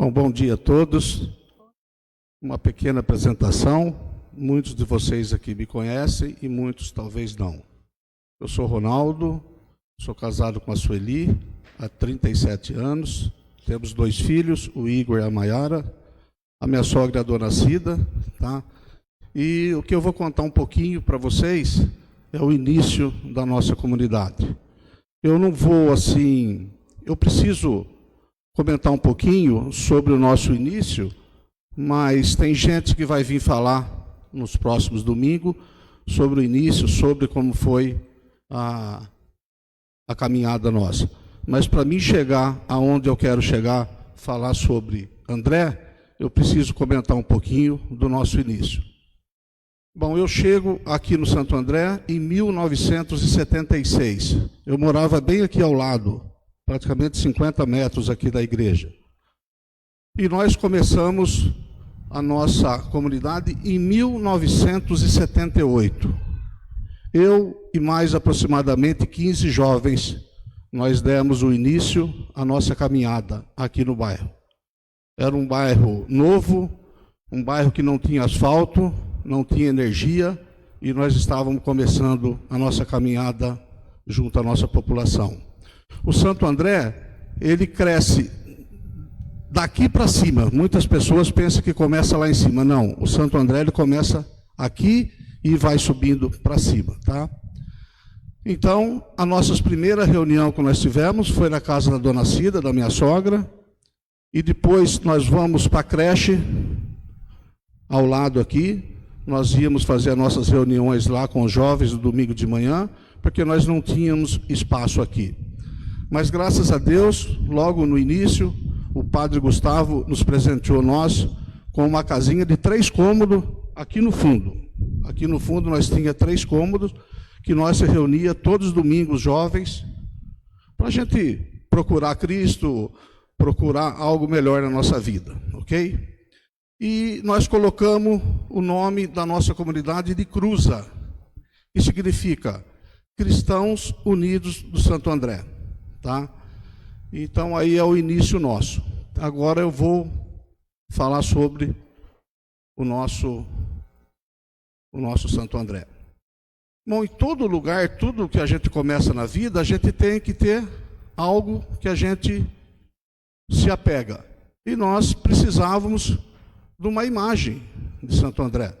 Bom dia a todos. Uma pequena apresentação. Muitos de vocês aqui me conhecem e muitos talvez não. Eu sou Ronaldo, sou casado com a Sueli há 37 anos. Temos 2 filhos, o Igor e a Maiara. A minha sogra é a Dona Cida, tá? E o que eu vou contar um pouquinho para vocês é o início da nossa comunidade. Eu não vou assim, eu preciso comentar um pouquinho sobre o nosso início, mas tem gente que vai vir falar nos próximos domingos sobre o início, sobre como foi a caminhada nossa. Mas para mim chegar aonde eu quero chegar, falar sobre André, eu preciso comentar um pouquinho do nosso início. Bom, eu chego aqui no Santo André em 1976. Eu morava bem aqui ao lado, praticamente 50 metros aqui da igreja. E nós começamos a nossa comunidade em 1978. Eu e mais aproximadamente 15 jovens, nós demos o início à nossa caminhada aqui no bairro. Era um bairro novo, um bairro que não tinha asfalto, não tinha energia, e nós estávamos começando a nossa caminhada junto à nossa população. O Santo André, ele cresce daqui para cima. Muitas pessoas pensam que começa lá em cima. Não, o Santo André ele começa aqui e vai subindo para cima, tá? Então, a nossa primeira reunião que nós tivemos foi na casa da Dona Cida, da minha sogra, e depois nós vamos para a creche, ao lado aqui. Nós íamos fazer as nossas reuniões lá com os jovens no domingo de manhã, porque nós não tínhamos espaço aqui. Mas graças a Deus, logo no início, o Padre Gustavo nos presenteou nós com uma casinha de 3 cômodos aqui no fundo. Aqui no fundo nós tínhamos 3 cômodos, que nós se reunia todos os domingos jovens, para a gente procurar Cristo, procurar algo melhor na nossa vida, ok? E nós colocamos o nome da nossa comunidade de Cruza, que significa Cristãos Unidos do Santo André, tá? Então aí é o início nosso. Agora eu vou falar sobre o nosso Santo André. Bom, em todo lugar, tudo que a gente começa na vida, a gente tem que ter algo que a gente se apega. E nós precisávamos de uma imagem de Santo André.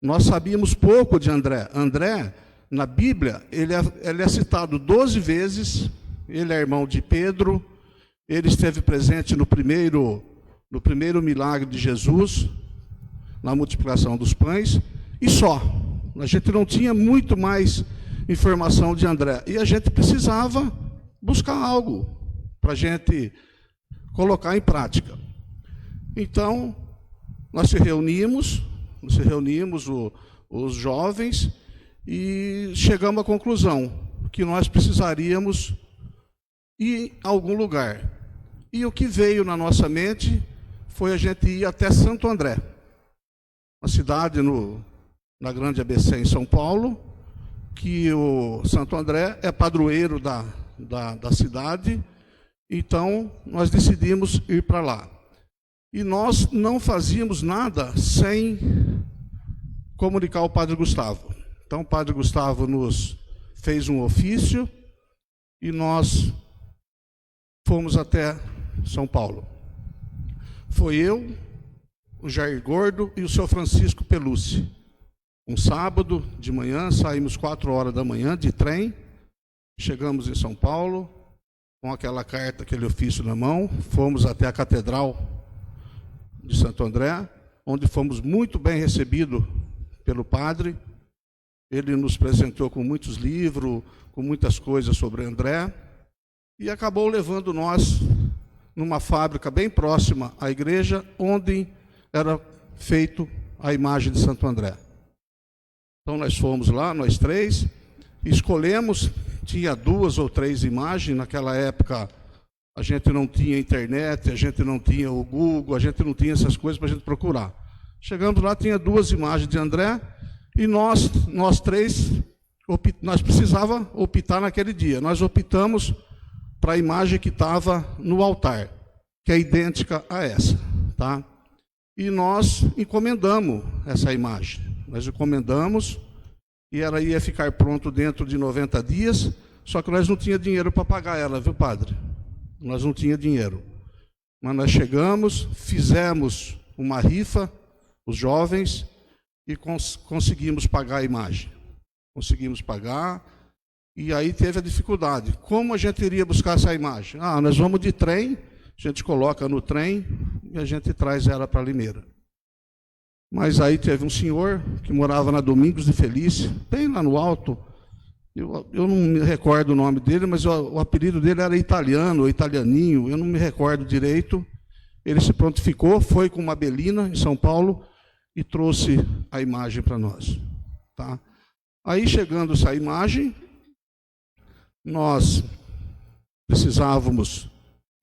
Nós sabíamos pouco de André. André, na Bíblia, ele é citado 12 vezes. Ele é irmão de Pedro. Ele esteve presente no primeiro milagre de Jesus, na multiplicação dos pães, e só. A gente não tinha muito mais informação de André. E a gente precisava buscar algo para a gente colocar em prática. Então, nós se reunimos os jovens, e chegamos à conclusão que nós precisaríamos ir a algum lugar. E o que veio na nossa mente foi a gente ir até Santo André, uma cidade na Grande ABC em São Paulo, que o Santo André é padroeiro da cidade. Então, nós decidimos ir para lá. E nós não fazíamos nada sem comunicar ao Padre Gustavo. Então, o Padre Gustavo nos fez um ofício e nós fomos até São Paulo. Foi eu, o Jair Gordo e o seu Francisco Pelucci. Um sábado de manhã, saímos 4 horas da manhã de trem, chegamos em São Paulo, com aquela carta, aquele ofício na mão, fomos até a Catedral de Santo André, onde fomos muito bem recebidos pelo padre. Ele nos apresentou com muitos livros, com muitas coisas sobre André, e acabou levando nós numa fábrica bem próxima à igreja, onde era feito a imagem de Santo André. Então nós fomos lá, nós 3, escolhemos, tinha 2 ou 3 imagens. Naquela época a gente não tinha internet, a gente não tinha o Google, a gente não tinha essas coisas para a gente procurar. Chegamos lá, tinha 2 imagens de André, e nós 3, nós precisávamos optar naquele dia. Nós optamos para a imagem que estava no altar, que é idêntica a essa, tá? E nós encomendamos essa imagem. Nós encomendamos e ela ia ficar pronto dentro de 90 dias, só que nós não tínhamos dinheiro para pagar ela, viu, padre? Nós não tínhamos dinheiro. Mas nós chegamos, fizemos uma rifa, os jovens, e conseguimos pagar a imagem. Conseguimos pagar, e aí teve a dificuldade. Como a gente iria buscar essa imagem? Nós vamos de trem, a gente coloca no trem e a gente traz ela para Limeira. Mas aí teve um senhor que morava na Domingos de Felícia, bem lá no alto. Eu não me recordo o nome dele, mas o apelido dele era italiano, ou italianinho, eu não me recordo direito. Ele se prontificou, foi com uma Belina em São Paulo e trouxe a imagem para nós. Tá? Aí, chegando essa imagem, nós precisávamos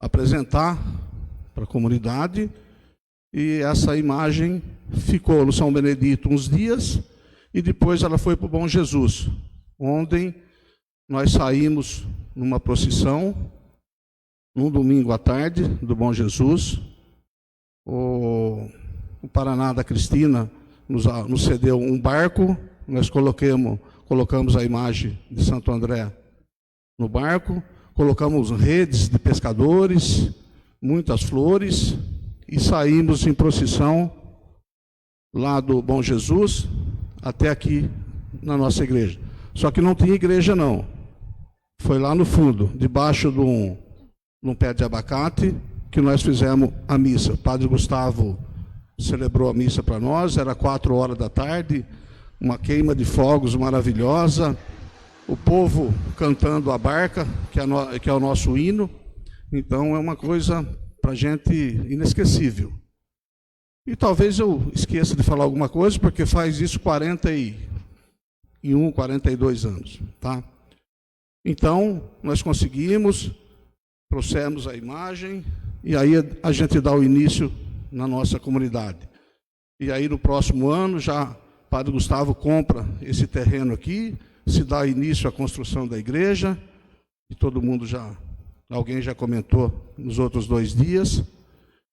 apresentar para a comunidade, e essa imagem ficou no São Benedito uns dias, e depois ela foi para o Bom Jesus. Ontem nós saímos numa procissão, num domingo à tarde, do Bom Jesus. O Paraná da Cristina nos cedeu um barco, nós colocamos a imagem de Santo André no barco, colocamos redes de pescadores, muitas flores, e saímos em procissão lá do Bom Jesus até aqui na nossa igreja. Só que não tinha igreja, não. Foi lá no fundo, debaixo de um pé de abacate, que nós fizemos a missa. O padre Gustavo celebrou a missa para nós, era 4 da tarde, uma queima de fogos maravilhosa, o povo cantando a barca, que é o nosso hino. Então é uma coisa para a gente inesquecível. E talvez eu esqueça de falar alguma coisa, porque faz isso 42 anos, tá? Então, nós conseguimos, trouxemos a imagem, e aí a gente dá o início na nossa comunidade. E aí, no próximo ano, já o padre Gustavo compra esse terreno aqui, se dá início à construção da igreja, e todo mundo alguém já comentou nos outros 2 dias,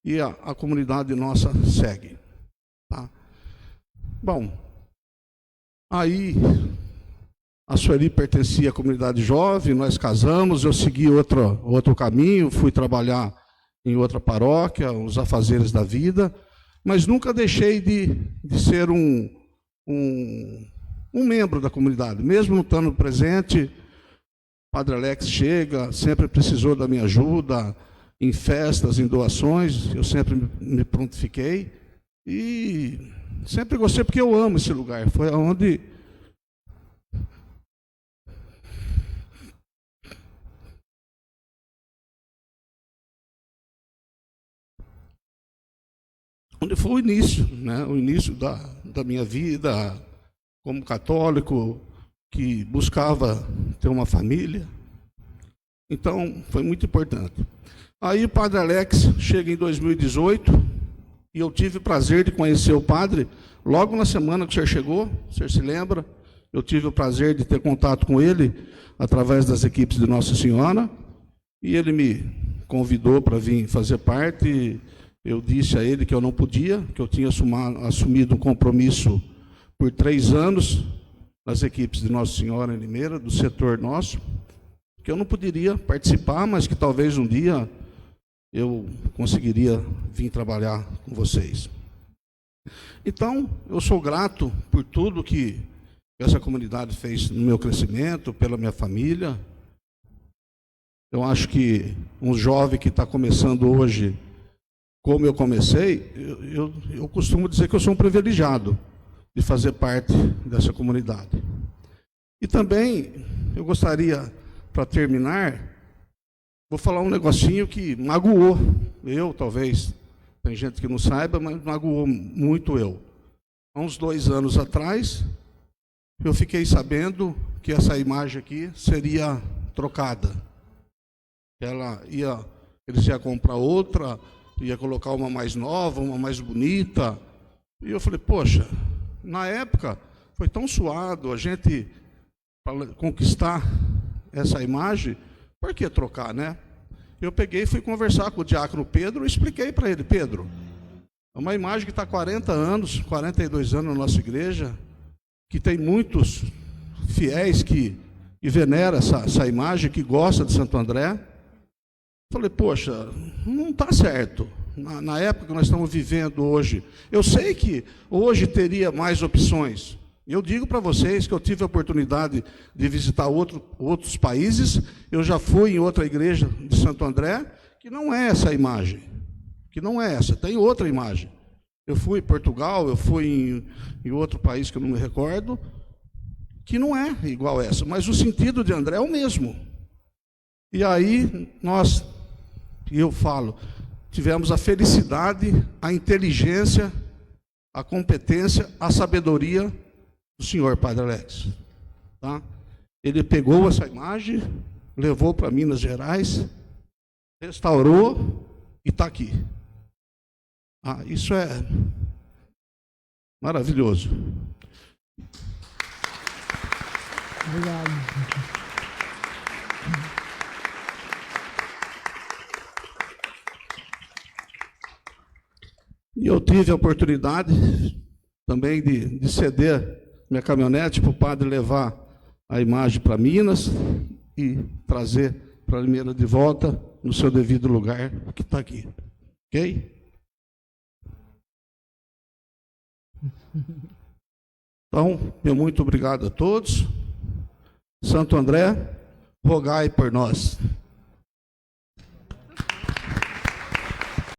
e a comunidade nossa segue. Tá? Bom, aí a Sueli pertencia à comunidade jovem, nós casamos, eu segui outro caminho, fui trabalhar em outra paróquia, os afazeres da vida, mas nunca deixei de ser um membro da comunidade, mesmo não estando presente. O Padre Alex chega, sempre precisou da minha ajuda, em festas, em doações, eu sempre me prontifiquei, e sempre gostei, porque eu amo esse lugar, foi onde foi o início, né? O início da minha vida como católico, que buscava ter uma família. Então, foi muito importante. Aí o Padre Alex chega em 2018, e eu tive o prazer de conhecer o padre logo na semana que o senhor chegou, o senhor se lembra? Eu tive o prazer de ter contato com ele através das equipes de Nossa Senhora, e ele me convidou para vir fazer parte. Eu disse a ele que eu não podia, que eu tinha assumido um compromisso por 3 anos nas equipes de Nossa Senhora em Limeira, do setor nosso, que eu não poderia participar, mas que talvez um dia eu conseguiria vir trabalhar com vocês. Então, eu sou grato por tudo que essa comunidade fez no meu crescimento, pela minha família. Eu acho que um jovem que está começando hoje, como eu comecei, eu costumo dizer que eu sou um privilegiado de fazer parte dessa comunidade. E também, eu gostaria, para terminar, vou falar um negocinho que magoou eu, talvez, tem gente que não saiba, mas magoou muito eu. Há uns 2 anos atrás, eu fiquei sabendo que essa imagem aqui seria trocada. Eles iam comprar outra, ia colocar uma mais nova, uma mais bonita. E eu falei, poxa, na época foi tão suado a gente para conquistar essa imagem, por que trocar, né? eu peguei e fui conversar com o diácono Pedro e expliquei para ele: Pedro, é uma imagem que está há 40 anos, 42 anos na nossa igreja, que tem muitos fiéis que veneram essa imagem, que gosta de Santo André. Falei, poxa, não está certo. Na época que nós estamos vivendo hoje, eu sei que hoje teria mais opções. Eu digo para vocês que eu tive a oportunidade de visitar outros países, eu já fui em outra igreja de Santo André, que não é essa imagem, que não é essa, tem outra imagem. Eu fui em Portugal, eu fui em outro país que eu não me recordo, que não é igual essa, mas o sentido de André é o mesmo. E aí eu falo, tivemos a felicidade, a inteligência, a competência, a sabedoria do senhor Padre Alex. Tá? Ele pegou essa imagem, levou para Minas Gerais, restaurou e está aqui. Isso é maravilhoso. Obrigado. E eu tive a oportunidade também de ceder minha caminhonete para o padre levar a imagem para Minas e trazer para Limeira de volta no seu devido lugar, que está aqui. Ok? Então, meu muito obrigado a todos. Santo André, rogai por nós.